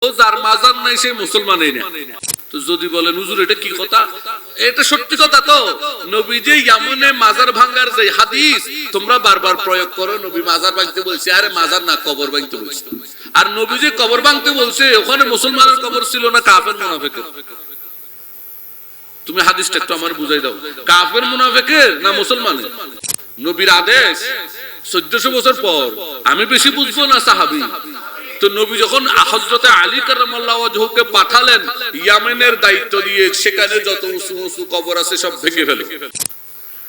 যার মাজার নাই সে মুসলমানই না। তো যদি বলেন হুজুর এটা কি কথা, এটা সত্যি কথা। তো নবী যে ইয়ামনে মাজার ভাঙার যে হাদিস তোমরা বারবার প্রয়োগ করো, নবী মাজার ভাঙতে বলছে, আরে মাজার না কবর ভাঙতে বলছে। আর নবী যে কবর ভাঙতে বলছে ওখানে মুসলমানের কবর ছিল না কাফের মুনাফিকের? তুমি হাদিসটা একটু আমার বুঝাই দাও, কাফের মুনাফিকের না মুসলমানের? নবীর আদেশ 1400 বছর পর, আমি বেশি বুঝবো না সাহাবী। তো নবী যখন হযরত আলী কারামাল্লাহু ওয়াজহুকে পাঠালেন ইয়ামেনের দায়িত্ব দিয়ে, সেখানে যত উঁচু উঁচু কবর আছে সব ভেঙে ফেলো।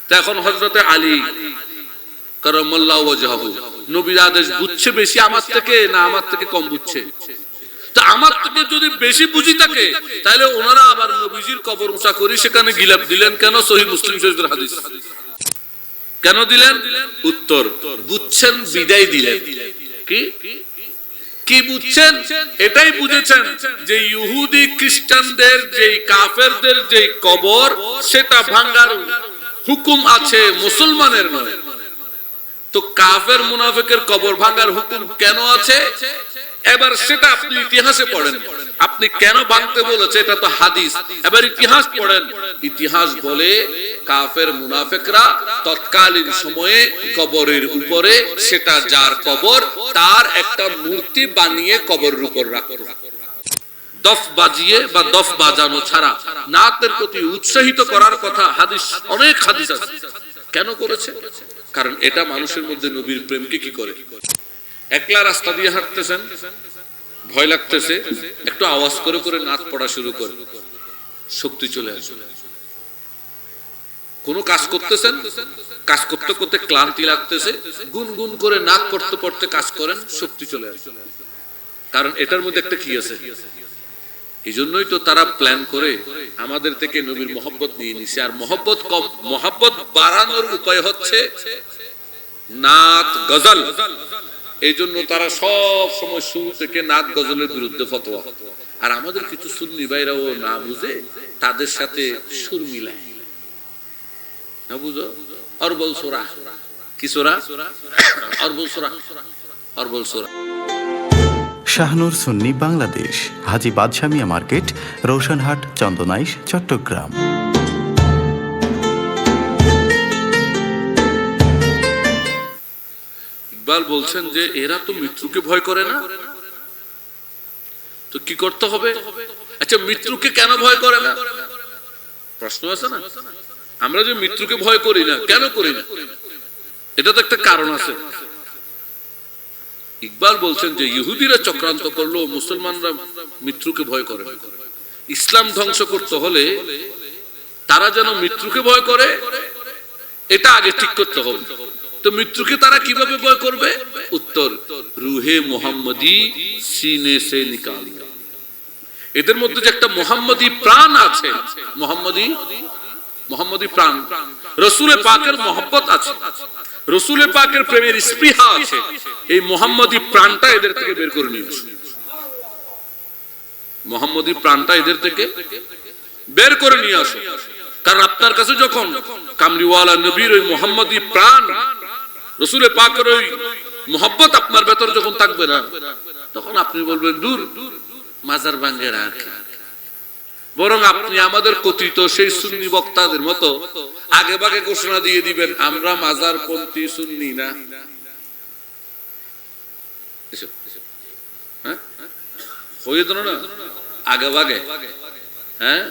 তো এখন হযরত আলী কারামাল্লাহু ওয়াজহু নবীর আদেশ বুঝছে বেশি আমার থেকে না আমার থেকে কম বুঝছে? তো আমার থেকে যদি বেশি বুঝি থাকে তাহলে ওনারা আবার নবীজির কবর উঁচা করে সেখানে গিলাপ দিলেন কেন? সহিহ মুসলিম শরীফের হাদিস। কেন দিলেন? উত্তর, বুঝছেন বিদায় দিলেন। কি কি বুঝছেন? এটাই বুঝেছেন যে ইহুদি খ্রিস্টানদের যে কাফেরদের যে কবর সেটা ভাঙার হুকুম আছে, মুসলমানের নয়। তো কাফের মুনাফিকের কবর ভাঙার হুকুম কেন আছে? এবার সেটা আপনি ইতিহাসে পড়েন, আপনি কেন ভাঙতে বলেছে এটা তো হাদিস। এবার ইতিহাস পড়েন, ইতিহাস বলে কাফের মুনাফিকরা তৎকালীন সময়ে কবরের উপরে, সেটা যার কবর তার একটা মূর্তি বানিয়ে কবরের উপর রাখত। দফ বাজিয়ে বা দফ বাজানো ছাড়া নাতের প্রতি উৎসাহিত করার কথা হাদিস, অনেক হাদিস আছে। কেন করেছে? কারণ এটা মানুষের মধ্যে নবীর প্রেমকে কি করে। একলা রাস্তা দিয়ে হাঁটতেছেন, ভয় লাগতেছে, একটু আওয়াজ করে করে নাচ পড়া শুরু করে, শক্তি চলে আসে। কোন কাজ করতেছেন, কাজ করতে করতে ক্লান্তি লাগতেছে, গুনগুন করে নাচ পড়তে পড়তে কাজ করেন, শক্তি চলে আসে। কারণ এটার মধ্যে একটা কি আছে। এই জন্যই তো তারা প্ল্যান করে আমাদের থেকে নবীর মহব্বত নিয়ে নিছে। আর মহব্বত কম, মহব্বত বাড়ানোর উপায় হচ্ছে নাত গজল। এই জন্য তারা সব সময় শুরু থেকে নাত গজলের বিরুদ্ধে ফতোয়া। আর আমাদের কিছু সুন্নি ভাইরাও না বুঝে তাদের সাথে সুর মিলায়, না বুঝো, অরবল সোরা, কি সোরা? অরবল সোরা, অরবল সোরা। শাহনুর সুন্নি বাংলাদেশ, হাজী বাদশাহ মিয়া মার্কেট, রোশনহাট, চন্দনাইশ, চট্টগ্রাম। ইকবাল বলছেন যে এরা তো মৃত্যুকে ভয় করে না, তো কি করতে হবে? আচ্ছা, মৃত্যুকে কেন ভয় করে না? প্রশ্ন আছে না? আমরা যে মৃত্যুকে ভয় করি না, কেন করি না? এটা তো একটা কারণ আছে। ইকবাল বলছেন যে ইহুদিরা চক্রান্ত করলো, মুসলমানরা মৃত্যুকে ভয় করে না। ইসলাম ধ্বংস করতে হলে তারা যেন মৃত্যুকে ভয় করে, এটা আগে ঠিক করতে হবে। তো মৃত্যুকে তারা কিভাবে ভয় করবে? উত্তর, রুহে মুহাম্মদি সিনে সে নিকাল। এদের মধ্যে যে একটা মুহাম্মদি প্রাণ আছে, মুহাম্মদি প্রাণ, রাসূলে পাকের মহব্বত আছে, রাসূলে পাকের প্রেমের স্পৃহা আছে। এই মুহাম্মদি প্রাণটা এদের থেকে বের করে নিয়ে আসো, মুহাম্মদি প্রাণটা এদের থেকে বের করে নিয়ে আসো। কারণ আপনার কাছে যখন কামলিওয়ালা নবীর ওই মুহাম্মদি প্রাণ, রাসূলে পাকের ওই মহব্বত আপনার ভেতর যখন থাকবে না, তখন আপনি বলবেন দূর মাজার ভাঙে রাখ। বরং আপনি আমাদের কথিত সেই সুন্নি বক্তাদের মতো আগে ভাগে ঘোষণা দিয়ে দিবেন, আমরা মাজার পন্থী সুন্নি না। হয়ে দিল না আগে ভাগে। হ্যাঁ,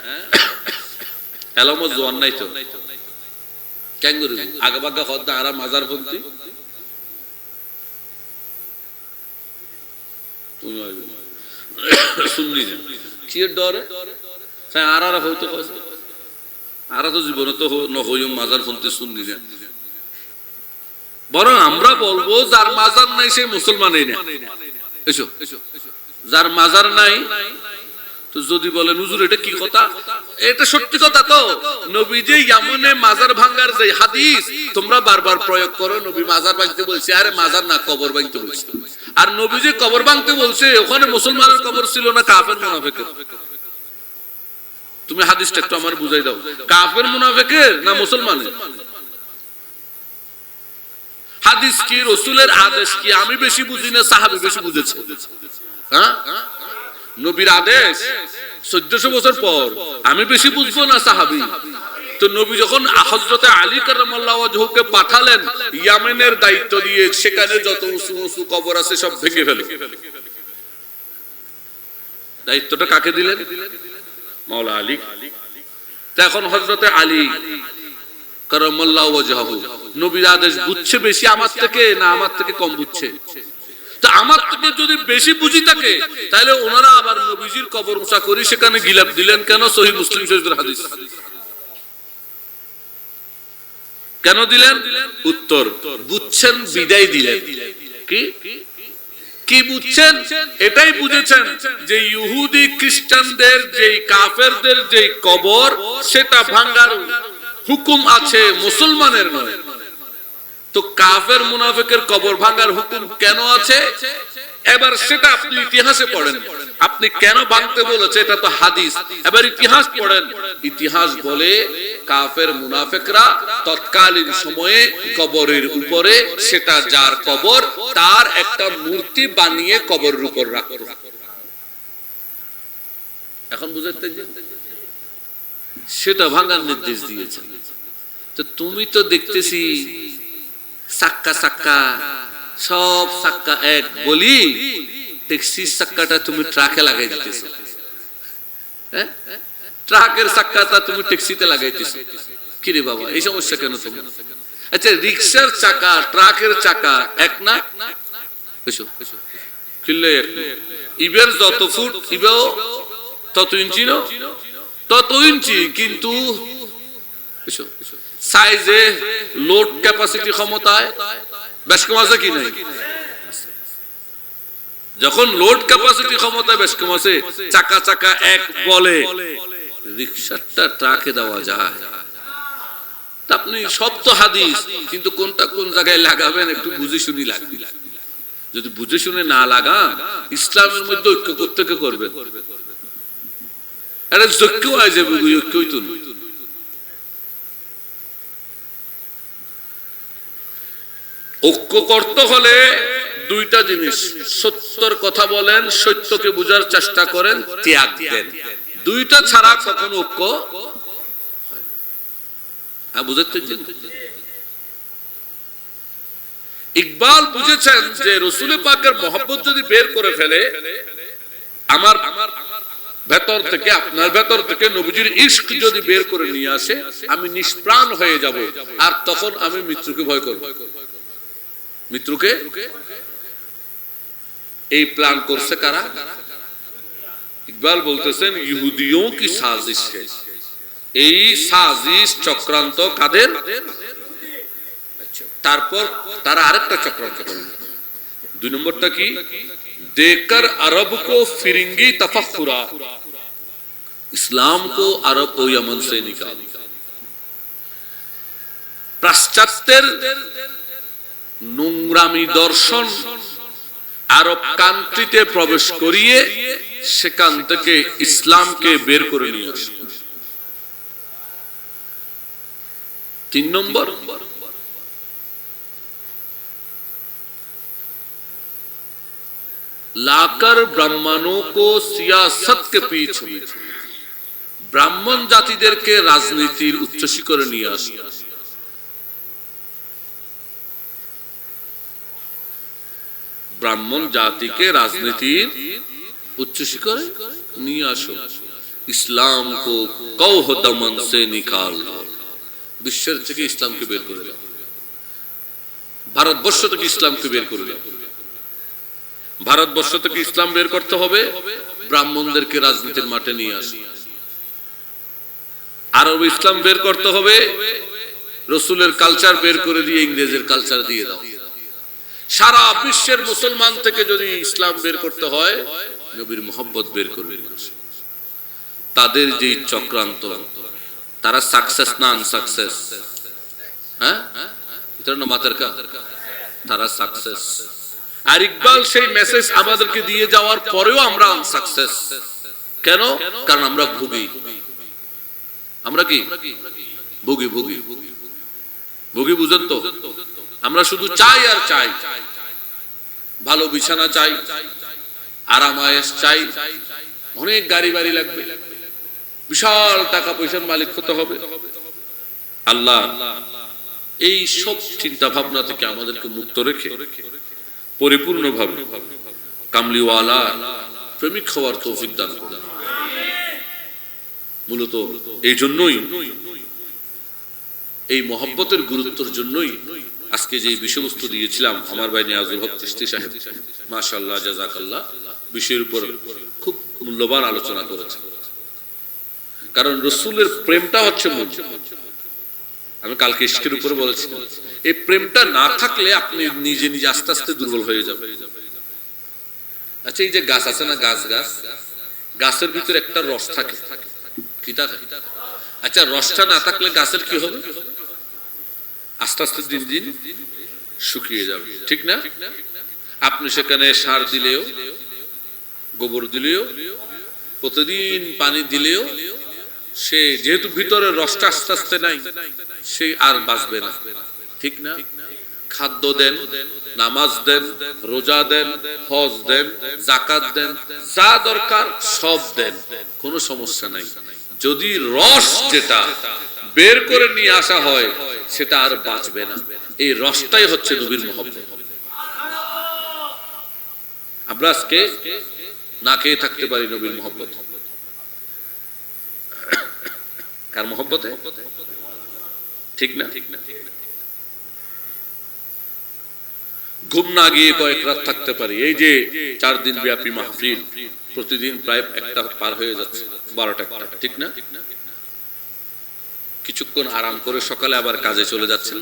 এলামো জোয়ান নাই তো কেন করে আগে ভাগে হদ না আরা মাজার পন্থী। সুন্নি না কি ডরে আর হইতে আর তো জীবনে তো মাজার পন্থী সুন্নি না। বরং আমরা বলবো যার মাজার নাই সে মুসলমানই না। এসো, যার মাজার নাই, তো যদি বলেন হুজুর এটা কি কথা, এটা সত্যি কথা। তো নবী যে ইয়ামনে মাজার ভাঙার যে হাদিস তোমরা বারবার প্রয়োগ করো, নবী মাজার ভাঙতে বলছে, আরে মাজার না কবর ভাঙতে বলছে। আর নবী যে কবর ভাঙতে বলছে ওখানে মুসলমানের কবর ছিল না কাফের মুনাফিকের? তুমি হাদিসটা একটু আমার বুঝাই দাও, কাফের মুনাফিকের না মুসলমানের? হাদিস কি, রাসূলের আদেশ কি? আমি বেশি বুঝি না সাহাবী বেশি বুঝেছে? হ্যাঁ, নবীর আদেশ 1400 বছর পর আমি বেশি বুঝবো না সাহাবী। তো নবী যখন হযরতে আলী কারামাল্লাহু ওয়াজহুকে পাঠালেন ইয়ামেনের দায়িত্ব দিয়ে, সেখানে যত উঁচু উঁচু কবর আছে সব ভেঙে ফেলো। দায়িত্বটা কাকে দিলেন? মাওলা আলী। তো এখন হযরতে আলী কারামাল্লাহু ওয়াজহু নবীর আদেশ বুঝছে বেশি আমার থেকে, না আমার থেকে কম বুঝছে? তো আমার থেকে যদি বেশি বুঝি থাকে, তাহলে ওনারা আবার নবীজির কবর উঁচা করে সেখানে গিলাপ দিলেন কেন? সহিহ মুসলিম শরীফের হাদিস। কেন দিলেন? উত্তর, বুঝছেন বিদায় দিলেন। কি কি বুঝছেন? এটাই বুঝেছেন যে ইহুদি খ্রিস্টানদের যেই কাফেরদের যেই কবর, সেটা ভাঙার হুকুম আছে, মুসলমানের নয়। তো কাফের মুনাফিকের কবর ভাঙার হুকুম কেন আছে? এবার সেটা আপনি ইতিহাসে পড়েন, আপনি কেন ভাঙতে বলেছে এটা তো হাদিস। এবার ইতিহাস পড়েন, ইতিহাস বলে কাফের মুনাফিকরা তৎকালীন সময়ে কবরের উপরে, সেটা যার কবর তার একটা মূর্তি বানিয়ে কবরের উপর রাখত। এখন বুঝতে, সেটা ভাঙার নির্দেশ দিয়েছেন। তো তুমি তো দেখতেছি সাক্কা সাক্কা সব সাক্কা এক বলি, ট্যাক্সির চাক্কাটা তুমি ট্রাকে লাগাই দিতেছো, ট্রাকের চাক্কাটা তুমি ট্যাক্সিতে লাগাইতেছো। কি রে বাবা, এই সমস্যা কেন তুমি? আচ্ছা, রিকশার চাকা ট্রাকের চাকা এক না? কিনলে ইবের যত ফুট ইবেও তত ইঞ্চি, তত ইঞ্চি, কিন্তু সাইজে, লোড ক্যাপাসিটি, ক্ষমতায় বেশ কম আছে কি নাই? যখন লোড ক্যাপাসিটি ক্ষমতায় বেশ কম আছে, চাকা চাকা এক বলে, রিকশাটা ট্রাকে দেওয়া যায়। আপনি সব তো হাদিস, কিন্তু কোনটা কোন জায়গায় লাগাবেন একটু বুঝে শুনি লাগবে। যদি বুঝে শুনে না লাগান, ইসলামের মধ্যে ঐক্য করতে কে করবে? আরে ঐক্য হয়ে যাবে, ঐক্যই তো নয়। ঐক্য করতে হলে দুইটা জিনিস, সত্যর কথা বলেন, সত্যকে বুঝার চেষ্টা করেন, ত্যাগ দেন। দুইটা ছাড়া কখনো ঐক্য বুঝতে। ইকবাল বুঝেছেন যে রাসূল পাকের মহব্বত যদি বের করে ফেলে আমার ভেতর থেকে, আপনার ভেতর থেকে নবীজির ইশক যদি বের করে নিয়ে আসে, আমি নিষ্প্রাণ হয়ে যাব, আর তখন আমি মৃত্যুকে ভয় করব। মৃত্যুকে এই প্ল্যান করছে কারা? ইকবাল বলতেছেন ইহুদিयों की साजिश है। এই সাজিশ চক্রান্ত কাদের? তারপর তারা আরেকটা চক্রান্ত করল। দুই নম্বরটা কি? देकर अरब को फिरंगी तफक्कुरा, इस्लाम को अरब और यमन से निकाल। পাশ্চাত্যের নোংরামি দর্শন আরব কান্ট্রিতে প্রবেশ করিয়ে সেখান থেকে ইসলামকে বের করে নিয়ে আসে। তিন নম্বর, लाकर ब्राह्मणों को सियासत के पीछे, ব্রাহ্মণ জাতিদেরকে রাজনীতির উচ্চ শিখরে নিয়ে আসে। ব্রাহ্মণ জাতিকে রাজনীতির উচ্চ শিখরে নিয়ে আসো। ইসলাম কো কৌহ দমন সে নিকাল, বিশ্বের থেকে ইসলামকে বের করে দাও, ভারতবর্ষ থেকে ইসলামকে বের করে দাও। ভারতবর্ষ থেকে ইসলাম বের করতে হবে, ব্রাহ্মণদেরকে রাজনীতির মাঠে নিয়ে আসি। আরব ইসলাম বের করতে হবে, রসুলের কালচার বের করে দিয়ে ইংরেজের কালচার দিয়ে দাও। সারা বিশ্বের মুসলমান থেকে যদি ইসলাম বের করতে হয়, নবীর মোহাব্বত বের করবে। তাদের যে চক্রান্ত, তারা সাকসেস না আনসাকসেস? হ্যাঁ, এটা না মাতার কা, তারা সাকসেস। আর ইকবাল সেই মেসেজ আমাদেরকে দিয়ে যাওয়ার পরেও আমরা আনসাকসেস। কেন? কারণ আমরা ভুগি। আমরা কি ভুগি? ভুগি ভুগি বুঝেন তো? আমরা শুধু চাই আর চাই, ভালো বিছানা চাই, আরামায়েশ চাই, অনেক গাড়ি বাড়ি লাগবে, বিশাল টাকা পয়সার মালিক হতে হবে। আল্লাহ এই সব চিন্তা ভাবনা থেকে আমাদেরকে মুক্ত রেখে পরিপূর্ণভাবে কামলিওয়ালা প্রেমিক হওয়ার তৌফিক দান করুন। মূলত এই জন্যই, এই মহব্বতের গুরুত্বের জন্যই আজকে যে বিষয়বস্তু দিয়েছিলাম, আমার ভাই নিয়াজুল হক চিশতি সাহেব মাশাআল্লাহ জাযাকাল্লাহ বিষয়ের উপর খুব মূল্যবান আলোচনা করেছেন। কারণ রাসূলের প্রেমটা হচ্ছে মূল। আমি কালকে ইশকের উপরে বলেছি, এই প্রেমটা না থাকলে আপনি নিজে নিজে আস্তে আস্তে দুর্বল হয়ে যাবেন। আচ্ছা, এই যে গাছ আছে না, গাছের ভিতরে একটা রস থাকে, কি থাকে? আচ্ছা, রসটা না থাকলে গাছের কি হবে? আস্তে আস্তে দিন দিন শুকিয়ে যাবে, ঠিক না? আপনি সেখানে সার দিলেও, গোবর দিলেও, প্রতিদিন পানি দিলেও, সে যেহেতু ভিতরে রসটা আস্তে আস্তে নাই, সে আর বাঁচবে না, ঠিক না? খাদ্য দেন, নামাজ দেন, রোজা দেন, হজ দেন, যাকাত দেন, যা দরকার সব দেন, কোনো সমস্যা নাই। যদি রস যেটা বের করে নিয়ে আসা হয়, সেটা আর বাঁচবে না। এই রসটাই হচ্ছে নবীর মহব্বত। আমরা আজকে না খেয়ে থাকতে পারি নবীর মহব্বত। কার মহব্বতে? ঠিক না? ঘুম না গিয়ে কয়েক রাত থাকতে পারি। এই যে 4 দিন ব্যাপী মাহফিল, প্রতিদিন প্রায় একটা পার হয়ে যাচ্ছে, 12টা একটা, ঠিক না? কিছুক্ষণ আরাম করে সকালে আবার কাজে চলে যাচ্ছে,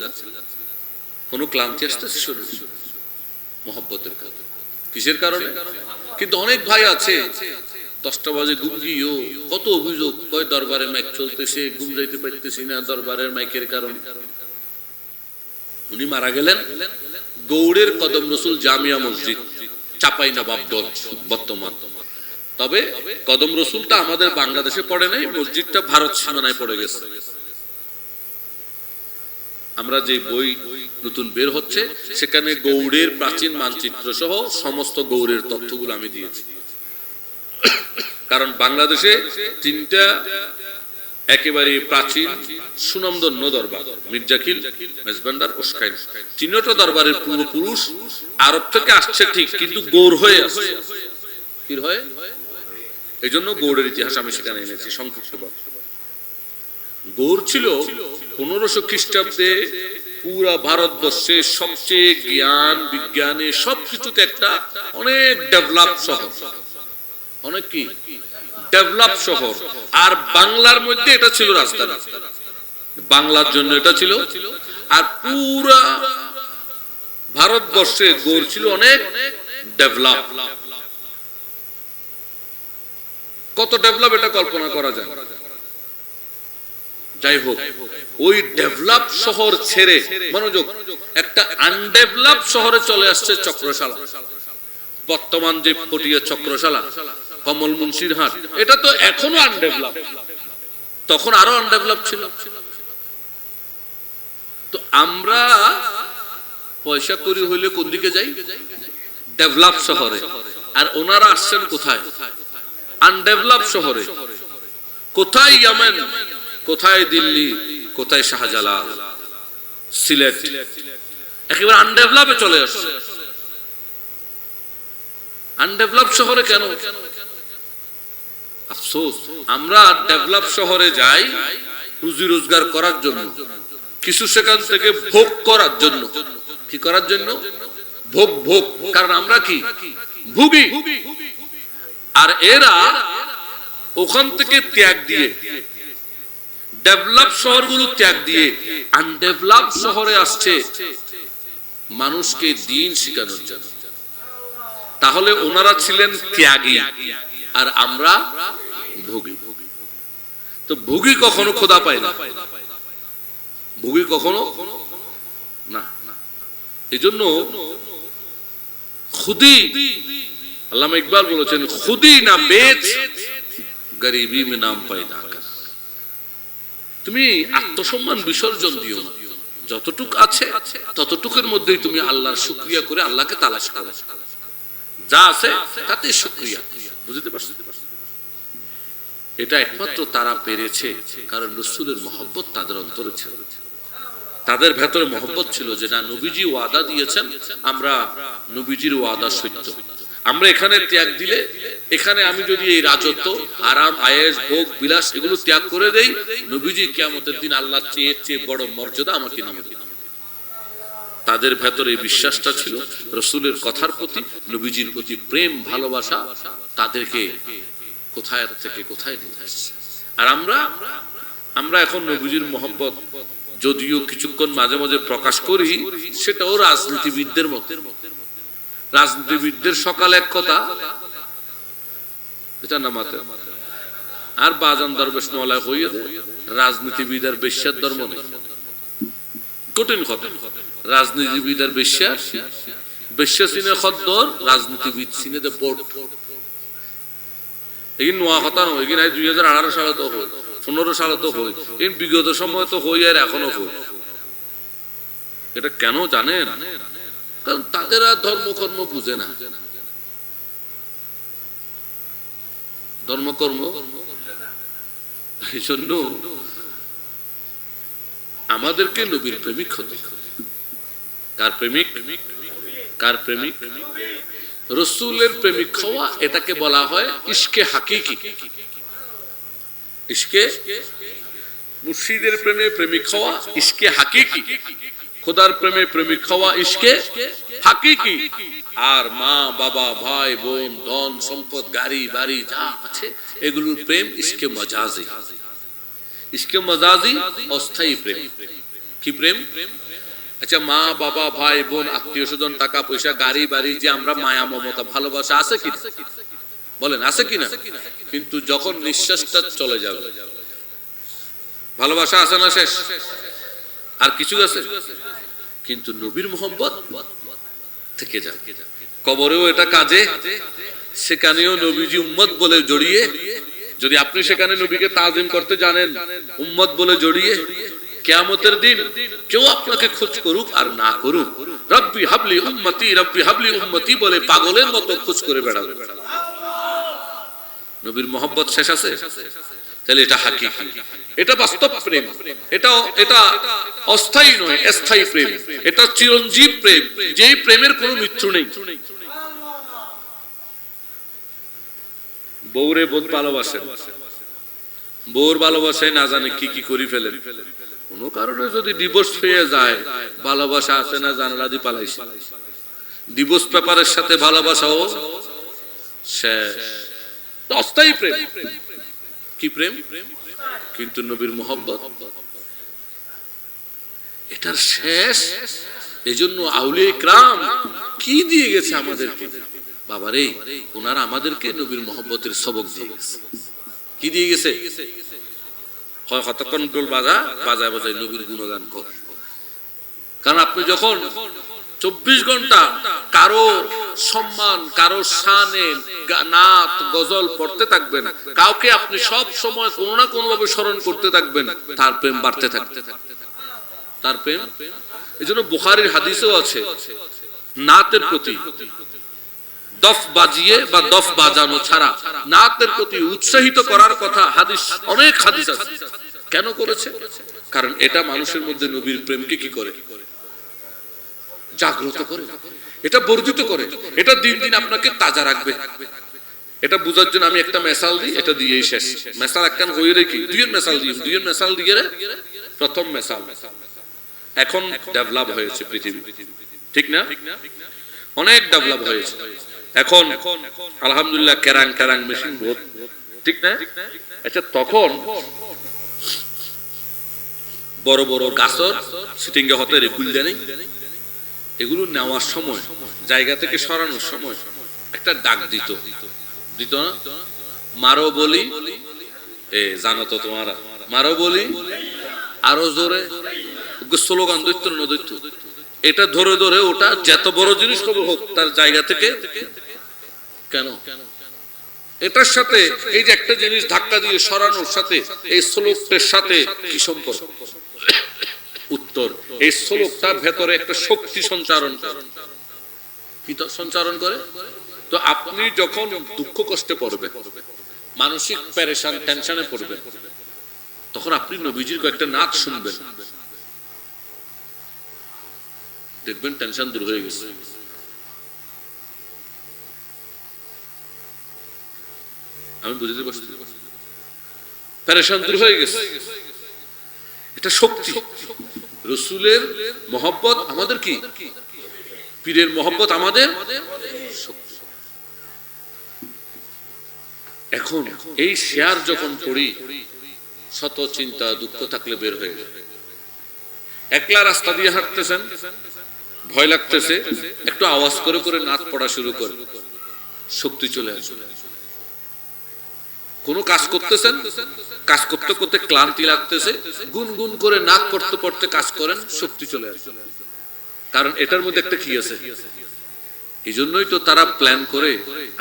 কোনো ক্লান্তি আসতেছে শরীর? মহব্বতের কারণে। কিসের কারণে? কিন্তু অনেক ভাই আছে 10টা বাজে ঘুম গিয়েও কত অভিযোগ, কয় দরবারের মাইক চলতেছে, ঘুম যাইতে পারতেছি না দরবারের মাইকের কারণে। উনি মারা গেলেন গৌড়ের কদম রসুল জামিয়া মসজিদ, চাঁপাইনবাবগঞ্জ বর্তমান। তবে কদম রসুলটা আমাদের বাংলাদেশে পড়ে নাই, মসজিদটা ভারত সীমানায় পড়ে গেছে। আমরা যে বই নতুন বের হচ্ছে, সেখানে গৌড়ের প্রাচীন মানচিত্র সহ সমস্ত গৌড়ের তথ্যগুলো আমি দিয়েছি। কারণ বাংলাদেশে 3টা একেবারে প্রাচীন সুনামধন্য দরবার, মির্জাকিল, মেজবান্ডার, ওশকাইন, 3টা দরবারের পূর্বপুরুষ আরব থেকে আসছে ঠিক, কিন্তু গৌড় হয়ে আসছে। কি হয়? এই জন্য গৌড়ের ইতিহাস আমি সেখানে এনেছি সংক্ষিপ্তভাবে। গৌড় ছিল 1500 খ্রিস্টাব্দে পুরা ভারতবর্ষে সবচেয়ে জ্ঞান বিজ্ঞানে সবকিছুতে একটা অনেক ডেভেলপ শহর, অনেক কি ডেভেলপ শহর। আর বাংলার মধ্যে এটা ছিল রাজধানী, বাংলার জন্য এটা ছিল। আর পুরা ভারতবর্ষে গৌড় ছিল অনেক ডেভেলপ। কত ডেভেলপ এটা কল্পনা করা যায়। যাই হোক, ওই ডেভেলপ শহর ছেড়ে মনোযোগ, একটা আনডেভেলপ শহরে চলে আসছে চক্রশালা। বর্তমান যে পটিয়া চক্রশালা, কমল মুন্সির হাট, এটা তো এখনো আনডেভেলপ, তখন আরো আনডেভেলপ ছিল। তো আমরা পয়সা করি হইলে কোন দিকে যাই? ডেভেলপ শহরে। আর ওনারা আসছেন কোথায়? আনডেভেলপ শহরে। কোথায় ইয়েমেন, কোথায় দিল্লি, কোথায় শাহজালাল, সিলেট, একেবারে আনডেভেলপে চলে আসছে। আনডেভেলপ শহরে কেন? আফসোস, আমরা ডেভেলপ শহরে যাই রুজি রোজগার করার জন্য, কিছু সেখান থেকে ভোগ করার জন্য। কি করার জন্য? ভোগ। ভোগ, কারণ আমরা কি ভোগী। আর এরা ওখান থেকে ত্যাগ দিয়ে, ডেভেলপ শহরগুলো ত্যাগ দিয়ে আনডেভেলপ শহরে আসছে মানুষকে দিন শিখানোর জন্য। তাহলে ওনারা ছিলেন ত্যাগী আর আমরা ভোগী। তো ভোগী কখনো খোদা পায় না, ভোগী কখনো না। এই জন্য খুদি, আল্লামা ইকবাল বলেছেন, খুদি না বেচ গরিবি মে নাম পয়দা কর। তুমি আত্মসম্মান বিসর্জন দিও না, যতটুক আছে ততটুকের মধ্যেই তুমি আল্লাহর শুকরিয়া করে আল্লাহকে তালাশ করো। যা আছে তাতে শুকরিয়া। বুঝতে পারছেন? এটা একমাত্র তারা পেরেছে কারণ রাসূলের মহব্বত তাদের অন্তরে ছিল, তাদের ভেতরে মহব্বত ছিল যে না, নবীজি ওয়াদা দিয়েছেন, আমরা নবীজির ওয়াদা সত্য। আমরা এখানে ত্যাগ দিলে, এখানে আমি যদি এই রাজত্ব, আরাম, আয়েশ, ভোগ, বিলাস এগুলো ত্যাগ করে দেই, নবীজি কিয়ামতের দিন আল্লাহর চেয়ে বড় মর্যাদা আমাকে নিয়ে দেন। তাদের ভেতরে এই বিশ্বাসটা ছিল, রাসূলের কথার প্রতি, নবীজির প্রতি প্রেম ভালোবাসা তাদেরকে কোথায় থেকে কোথায় নিয়ে আসছে। আর আমরা এখন নবীজির মহব্বত যদিও কিছুক্ষণ মাঝে মাঝে প্রকাশ করি, সেটাও রাজনীতিবিদদের মতো। রাজনীতিবিদদের সকালে এক কথা, এটা না মাতে, আর বাজান দরবেশ মওলা হইয়ে দেয় রাজনীতিবিদ আর বেশ্যার ধর্ম নেই। কঠিন কথা। রাজনীতিবিদ আর বেশ্যা সিনে খদ্দর, রাজনীতিবিদ সিনে দে বোর্ড। এই নোয়া কথা নয়, এগিন 2018 সালে তো হই, 15 সালে তো হই, এই বিগত সময় তো হই, আর এখনো হই। এটা কেন জানেন? কারণ তাদের আর ধর্মকর্ম বুঝে না। ধর্মকর্ম এই জন্য আমাদেরকে নবীর প্রেমিক হতে। কার প্রেমিক? কার প্রেমিক? রাসূলের প্রেমিক হওয়া, এটাকে বলা হয় ইশকে হাকিকি। ইশকে মুর্শিদের প্রেমে প্রেমিক হওয়া ইশকে হাকিকি, খোদার প্রেমে প্রেমিক হওয়া ইশকে হাকিকি। আর মা, বাবা, ভাই, বোন, ধন সম্পদ, গাড়ি বাড়ি যা আছে এগুলোর প্রেম ইশকে মজাজি। ইশকে মজাজি অস্থায়ী প্রেম। কি প্রেম? আচ্ছা, মা বাবা ভাই বোন আত্মীয় স্বজন টাকা পয়সা গাড়ি বাড়ি যে আমরা মায়া মমতা ভালোবাসা আছে কিনা বলেন, আছে কিনা? কিন্তু যখন নিঃশ্বাসটা চলে যাবে ভালোবাসা আছে না শেষ? আর কিছু আছে? কিন্তু নবীর মোহাম্মত থেকে যাবে। কবরেও এটা কাজে, সেখানেও নবীজি উম্মত বলে জড়িয়ে, যদি আপনি সেখানে নবীকে তাজিম করতে জানেন, উম্মত বলে জড়িয়ে, কিয়ামতের দিন কেউ আপনাকে খোঁজ করুক আর না করুক, রব্বি হাবলি উম্মতি, রব্বি হাবলি উম্মতি বলে পাগলের মতো খোঁজ করে বেড়াবে। নবীর মোহাম্মত শেষ আছে? তাহলে এটা হাকিকি, এটা বাস্তব প্রেম। এটা অস্থায়ী নয়, স্থায়ী প্রেম। এটা চিরঞ্জীব প্রেম, যেই প্রেমের কোনো মৃত্যু নেই। বউরে বোধ ভালোবাসেন, বউর ভালোবাসায় না জানে কি কি করে ফেলেন। কোন কারণে যদি ডিভোর্স হয়ে যায়, ভালোবাসা আছে না জানালা দিয়ে পালাইছে। ডিভোর্স পেপারের সাথে ভালোবাসাও শেষ। অস্থায়ী প্রেম। কি প্রেম? কিন্তু নবীর মোহাব্বত এটার শেষ। এজন্য আউলিয়া ইকরাম কি দিয়ে গেছে আমাদেরকে? বাবারে, ওনারা আমাদেরকে নবীর মোহাব্বতের সবক দিয়ে গেছে। কি দিয়ে গেছে? হয় কতক্ষণ ঢোল বাজায় বাজায় নবীর গুণগান কর। কারণ আপনি যখন 24 ঘন্টা কারো সম্মান, কারো শানে নাত গজল পড়তে থাকবেন, কাউকে আপনি সব সময় কোনো না কোনো ভাবে স্মরণ করতে থাকবেন, তার প্রেম বাড়তে থাকবে। তার প্রেম। এজন্য বুখারীর হাদিসেও আছে, নাতের প্রতি দফ বাজিয়ে বা দফ বাজানো ছাড়া নাতের প্রতি উৎসাহিত করার কথা হাদিস, অনেক হাদিস আছে। কেন করেছে? কারণ এটা মানুষের মধ্যে নবীর প্রেমকে কি করে? জাগ্রত করে, এটা বর্ধিত করে, এটা দিন দিন আপনাকে তাজা রাখবে। এটা বুঝার জন্য আমি একটা মেসাল দিই, এটা দিয়েই শেষ। মেসাল একখান হয়ে রেখি, দুইয়ের মেসাল দিয়ে প্রথম মেসাল। এখন ডেভেলপ হয়েছে পৃথিবী, ঠিক না? অনেক ডেভেলপ হয়েছে এখন, আলহামদুলিল্লাহ। ক্যারাং মেশিন বহুত, ঠিক না? আচ্ছা, তখন বড় বড় গাছর সিটিংয়ে হতে রেকুল দেয়, এগুলো নেওয়ার সময়, জায়গা থেকে সরানোর সময় একটা ডাক দিত না? মারো বলি, জানো তো তোমারা, মারো বলি, আরো জোরে স্লোগান দৈত্য না দৈত্য, এটা ধরে ধরে ওটা যত বড় জিনিস হোক তার জায়গা থেকে। কেন? এটার সাথে এই যে একটা জিনিস ধাক্কা দিয়ে সরানোর সাথে এই শ্লোকটার সাথে কি সম্পর্ক? উত্তর, এই শ্লোকটার ভেতরে একটা শক্তি সঞ্চারণ করে। কি সঞ্চারণ করে? তো আপনি যখন দুঃখ কষ্টে পড়বেন, মানসিক পেরেশান টেনশনে পড়বেন, তখন আপনি নবীজির কয়েকটা নাচ শুনবেন, দেখবেন টেনশন দূর হয়ে গেছে। আমি বুঝতে পারছি, পেরেশান দূর হয়ে গেছে। এটা শক্তি। রসুলের মহব্বত আমাদের কি, পীরের মহব্বত আমাদের শক্তি। এখন এই শেয়ার যখন পড়ি, শত চিন্তা দুঃখ থাকলে বের হয়ে যায়। একলা রাস্তা দিয়ে হাঁটতেছেন, ভয় লাগতেছে, একটু আওয়াজ করে করে নাচ পড়া শুরু করে, শক্তি চলে আসে। কোন কাজ করতেছেন, কাজ করতে করতে ক্লান্তি লাগতেছে, গুনগুন করে নাচ পড়তে পড়তে কাজ করেন, শক্তি চলে আসে। কারণ এটার মধ্যে একটা কি আছে। এই জন্যই তো তারা প্ল্যান করে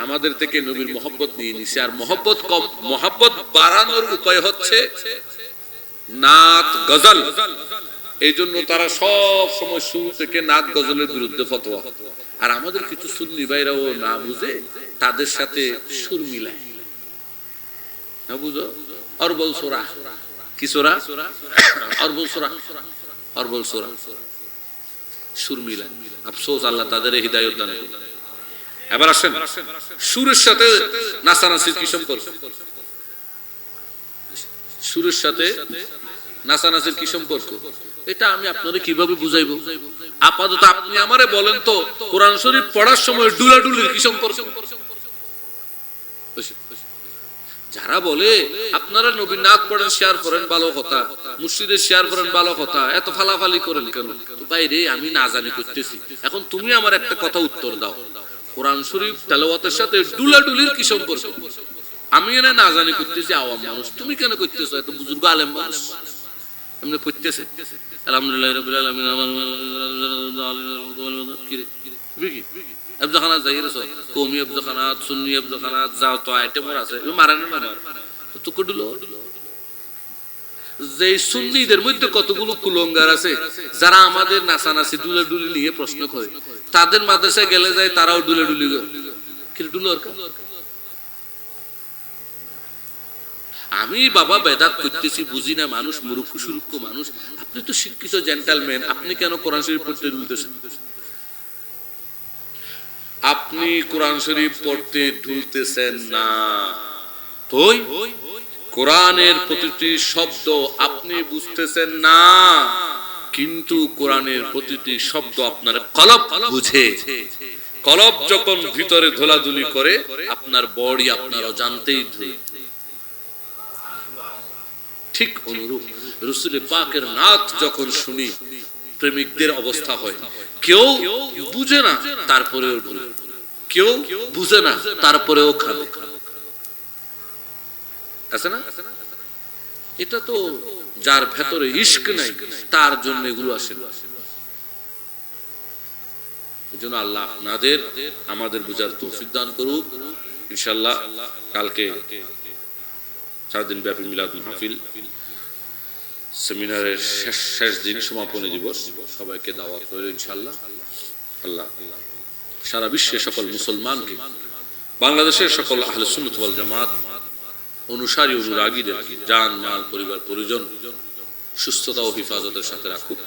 আমাদের থেকে নবীর মহব্বত নিয়ে নিছে। আর মহব্বত কম, মহব্বত বাড়ানোর উপায় হচ্ছে নাত গজল। এই জন্য তারা সব সময় শুরু থেকে নাত গজলের বিরুদ্ধে ফতোয়া। আর আমাদের কিছু সুন্নি ভাইরাও না বুঝে তাদের সাথে সুর মিলায়, না বুঝো, অরবল সোরা, কি সোরা, অরবল সোরা, অরবল সোরা, সুর মিলায়। আফসোস, আল্লাহ তাদের হৃদায়ত দান করুন। এবার আসেন, সুরের সাথে নাচানাচির কি সম্পর্ক? সুরের সাথে নাচানাচির কি সম্পর্ক? এটা আমি আপনাদের কিভাবে বুঝাইবো? আপাতত আপনি আমারে বলেন তো, কোরআন শরীফ পড়ার সময় ডুলাডুলির কি সম্পর্ক? যারা বলে আপনারা নবীর নাত পড়েন, শেয়ার করেন, ভালো কথা, মুর্শিদের শেয়ার করেন, ভালো কথা, এত ফালাফালি করেন কেন? বাইরে আমি না জানি করতেছি। এখন তুমি আমার একটা কথা উত্তর দাও, কোরআন শরীফ তেলাওয়াতের সাথে ডুলাডুলির কি সম্পর্ক? আমি এনে না জানি করতেছি, আওয়াম মানুষ, তুমি কেন করতেছো? এত বুজুর্গ আলেম মানুষ এমনি করতেছে। আলহামদুলিল্লাহ রাব্বিল আলামিন। কি রে বিকি আব্দুখানাত যাইরেছো, কওমি আব্দুখানাত, সুন্নি আব্দুখানাত, যাও তো আইটেমর আছে, মারেন না মার তো কডুলো। যে সুন্নিদের মধ্যে কতগুলো কুলঙ্গার আছে যারা আমাদের নাচানাচি ডুলাডুলি নিয়ে প্রশ্ন করে, তাদের মাদ্রাসায় গেলে যায় তারাও ডুলাডুলি করে। কি ডুলোর? আমি বাবা বেদাত করতেছি, বুঝি না মানুষ, মূর্খ সুরূক্ষ মানুষ। আপনি তো শিক্ষিত জেন্টালম্যান, আপনি কেন কোরআন শরীফ পড়তে ঢুলতেছেন? আপনি কোরআন শরীফ পড়তে ঢুলতেছেন না, তো কোরআনের প্রতিটি শব্দ আপনি বুঝতেছেন না, কিন্তু কোরআনের প্রতিটি শব্দ আপনার কলব বুঝে। কলব যখন ভিতরে ধোলাধুলি করে, আপনার বডি আপনার অজান্তেই ধুয়ে। ঠিক অনুরূপ রাসূলের পাকের নাত যখন শুনি, প্রেমিকদের অবস্থা হয়, কেউ বুঝে না তারপরেও ঢুলে, কেউ বুঝে না তারপরেও খাবে, আছে না? এটা তো যার ভেতরে ইশক নাই তার জন্য এগুলো আসে। এজন্য আল্লাহ আপনাদের আমাদের বুঝার তৌফিক দান করুক। ইনশাআল্লাহ কালকে 4 দিন ব্যাপী মিলাদ মাহফিল সেমিনারের শেষ দিন, সমাপনী দিবস, সবাইকে দাওয়াত রইল ইনশাআল্লাহ। আল্লাহ সারা বিশ্বের সকল মুসলমানকে, বাংলাদেশের সকল আহলে সুন্নাত ওয়াল জামাত অনুসারী অনুরাগীদের জান মাল পরিবার পরিজন সুস্থতা ও হিফাজতের সাথে রাখুক।